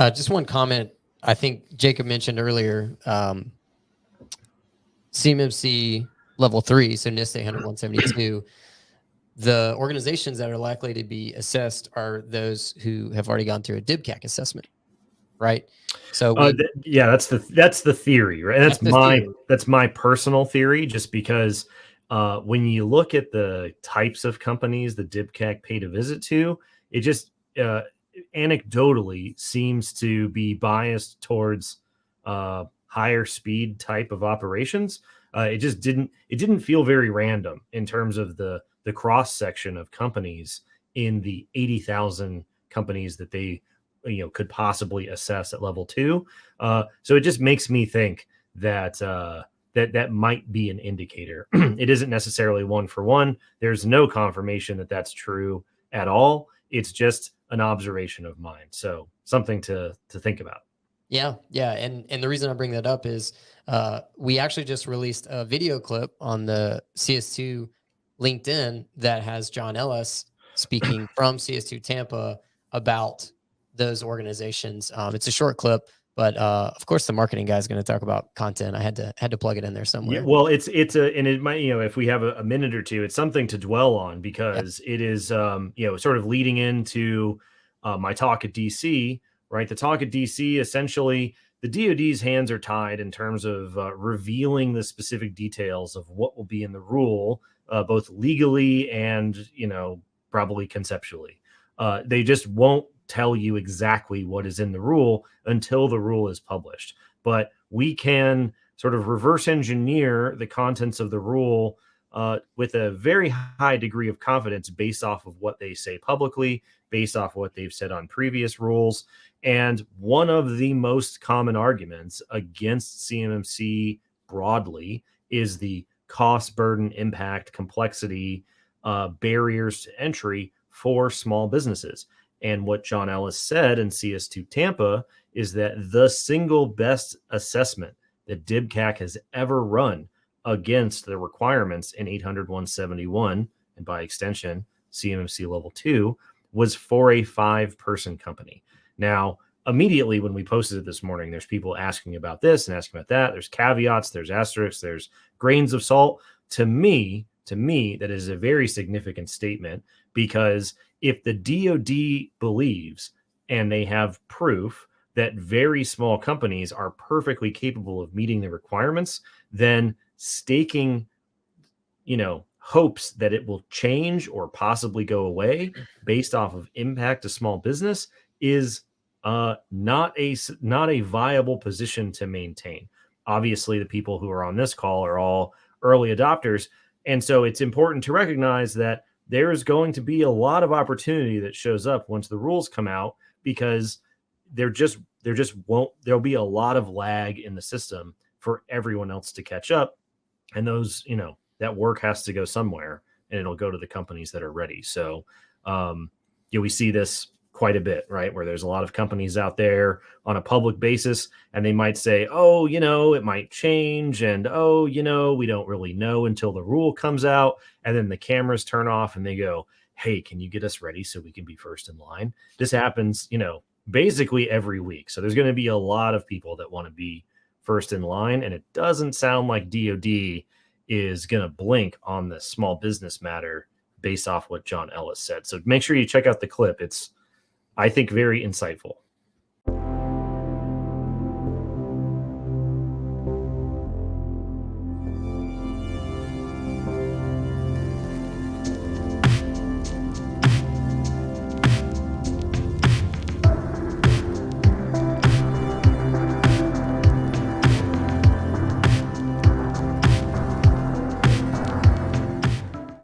Just one comment. I think Jacob mentioned earlier, CMMC level 3, so NIST 800-172. The organizations that are likely to be assessed are those who have already gone through a DIBCAC assessment, right? So that's the theory, right? That's my personal theory, just because when you look at the types of companies the DIBCAC paid a visit to, it just anecdotally seems to be biased towards higher speed type of operations. It didn't feel very random in terms of the cross section of companies in the 80,000 companies that they could possibly assess at level 2. So it just makes me think that that might be an indicator. It isn't necessarily one for one. There's no confirmation that that's true at all. It's just an observation of mine. So something to think about. Yeah. And the reason I bring that up is we actually just released a video clip on the CS2 LinkedIn that has John Ellis speaking from CS2 Tampa about those organizations. It's a short clip, but of course the marketing guy is going to talk about content. I had to plug it in there somewhere. Yeah, well, and it might, if we have a minute or two, it's something to dwell on, because it is, sort of leading into my talk at DC, right? The talk at DC, essentially, the DoD's hands are tied in terms of revealing the specific details of what will be in the rule, both legally and, probably conceptually. They just won't tell you exactly what is in the rule until the rule is published. But we can sort of reverse engineer the contents of the rule with a very high degree of confidence based off of what they say publicly, based off what they've said on previous rules. And one of the most common arguments against CMMC broadly is the cost, burden, impact, complexity, barriers to entry for small businesses. And what John Ellis said in CS2 Tampa is that the single best assessment that DIBCAC has ever run against the requirements in 800-171, and by extension, CMMC level 2, was for a 5-person company. Now, immediately when we posted it this morning, there's people asking about this and asking about that. There's caveats, there's asterisks, there's grains of salt. To me, that is a very significant statement, because if the DoD believes, and they have proof, that very small companies are perfectly capable of meeting the requirements, then staking, hopes that it will change or possibly go away based off of impact to small business is not a viable position to maintain. Obviously, the people who are on this call are all early adopters. And so it's important to recognize that there's going to be a lot of opportunity that shows up once the rules come out, because there'll be a lot of lag in the system for everyone else to catch up. And those, that work has to go somewhere, and it'll go to the companies that are ready. So, we see this quite a bit, right? Where there's a lot of companies out there on a public basis, and they might say, oh, it might change. And, oh, we don't really know until the rule comes out. And then the cameras turn off and they go, hey, can you get us ready so we can be first in line? This happens, basically every week. So there's going to be a lot of people that want to be first in line. And it doesn't sound like DoD is going to blink on the small business matter based off what John Ellis said. So make sure you check out the clip. It's, I think, very insightful.